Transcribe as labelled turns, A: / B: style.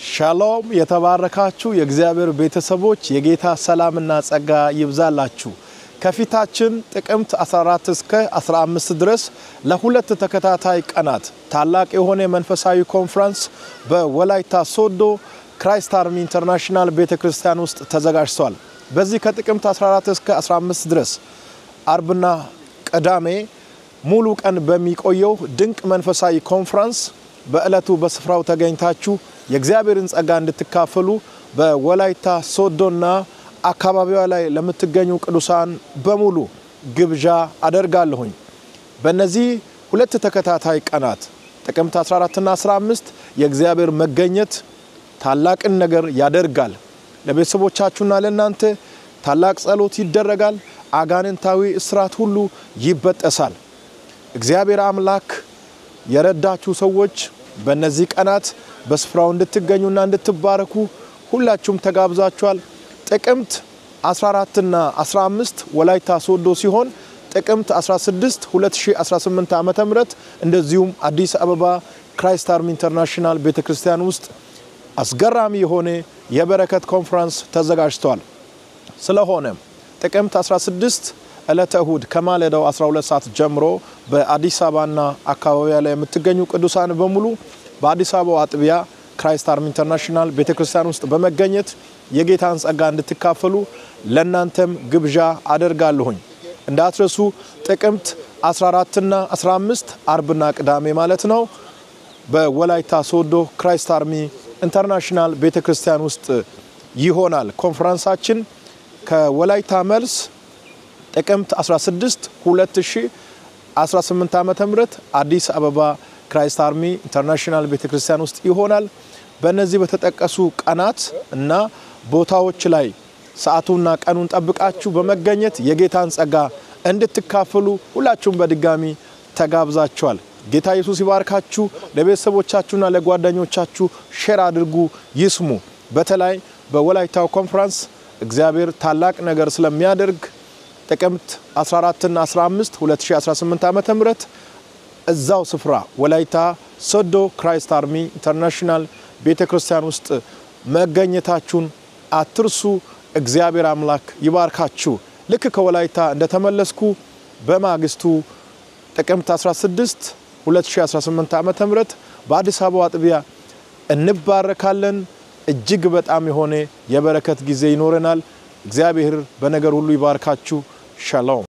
A: ሻሎም የተባረካችሁ የእግዚአብሔር ቤተሰቦች የጌታ ሰላምና ጸጋ ይብዛላችሁ። ከፊታችን ጥቅምት 14 እስከ 15 ድረስ ለሁለት ተከታታይ ቀናት ታላቅ የሆነ መንፈሳዊ ኮንፈረንስ በወላይታ ሶዶ ክራይስት አርሚ ኢንተርናሽናል ቤተክርስቲያን ውስጥ ተዘጋጅቷል። በዚህ ከጥቅምት 14 እስከ 15 ድረስ አርብና ቅዳሜ ሙሉ ቀን በሚቆየው ድንቅ መንፈሳዊ ኮንፈረንስ በእለቱ በስፍራው ተገኝታችሁ የእግዚአብሔርን ጸጋ እንድትካፈሉ በወላይታ ሶዶና አካባቢዋ ላይ ለምትገኙ ቅዱሳን በሙሉ ግብዣ አደርጋለሁኝ። በእነዚህ ሁለት ተከታታይ ቀናት ጥቅምት 14 እና 15 የእግዚአብሔር መገኘት ታላቅን ነገር ያደርጋል። ለቤተሰቦቻችሁና ለእናንተ ታላቅ ጸሎት ይደረጋል። አጋንንታዊ እስራት ሁሉ ይበጠሳል። እግዚአብሔር አምላክ የረዳችሁ ሰዎች በእነዚህ ቀናት በስፍራው እንድትገኙና እንድትባረኩ ሁላችሁም ተጋብዛችኋል። ጥቅምት 14 እና 15 ወላይታ ሶዶ ሲሆን ጥቅምት 16 2018 ዓመተ ምህረት እንደዚሁም አዲስ አበባ ክራይስት አርሚ ኢንተርናሽናል ቤተክርስቲያን ውስጥ አስገራሚ የሆነ የበረከት ኮንፈረንስ ተዘጋጅቷል። ስለሆነም ጥቅምት 16 ዕለተ እሁድ ከማለዳው 12 ሰዓት ጀምሮ በአዲስ አበባና አካባቢዋ ላይ የምትገኙ ቅዱሳን በሙሉ በአዲስ አበባ አጥቢያ ክራይስት አርሚ ኢንተርናሽናል ቤተክርስቲያን ውስጥ በመገኘት የጌታን ጸጋ እንድትካፈሉ ለእናንተም ግብዣ አደርጋለሁኝ። እንዳትረሱ ጥቅምት 14 እና 15 አርብና ቅዳሜ ማለት ነው በወላይታ ሶዶ ክራይስት አርሚ ኢንተርናሽናል ቤተክርስቲያን ውስጥ ይሆናል። ኮንፈረንሳችን ከወላይታ መልስ ጥቅምት 16 2018 ዓመተ ምህረት አዲስ አበባ ክራይስት አርሚ ኢንተርናሽናል ቤተክርስቲያን ውስጥ ይሆናል። በእነዚህ በተጠቀሱ ቀናት እና ቦታዎች ላይ ሰዓቱና ቀኑን ጠብቃችሁ በመገኘት የጌታን ጸጋ እንድትካፈሉ ሁላችሁም በድጋሚ ተጋብዛችኋል። ጌታ ኢየሱስ ይባርካችሁ። ለቤተሰቦቻችሁና ለጓደኞቻችሁ ሼር አድርጉ፣ ይስሙ። በተለይ በወላይታው ኮንፈረንስ እግዚአብሔር ታላቅ ነገር ስለሚያደርግ ጥቅምት 14 እና 15 2018 ዓመተ ምህረት እዛው ስፍራ ወላይታ ሶዶ ክራይስት አርሚ ኢንተርናሽናል ቤተክርስቲያን ውስጥ መገኘታችሁን አትርሱ። እግዚአብሔር አምላክ ይባርካችሁ። ልክ ከወላይታ እንደተመለስኩ በማግስቱ ጥቅምት 16 2018 ዓመተ ምህረት በአዲስ አበባ አጥቢያ እንባረካለን። እጅግ በጣም የሆነ የበረከት ጊዜ ይኖረናል። እግዚአብሔር በነገር ሁሉ ይባርካችሁ። ሻሎም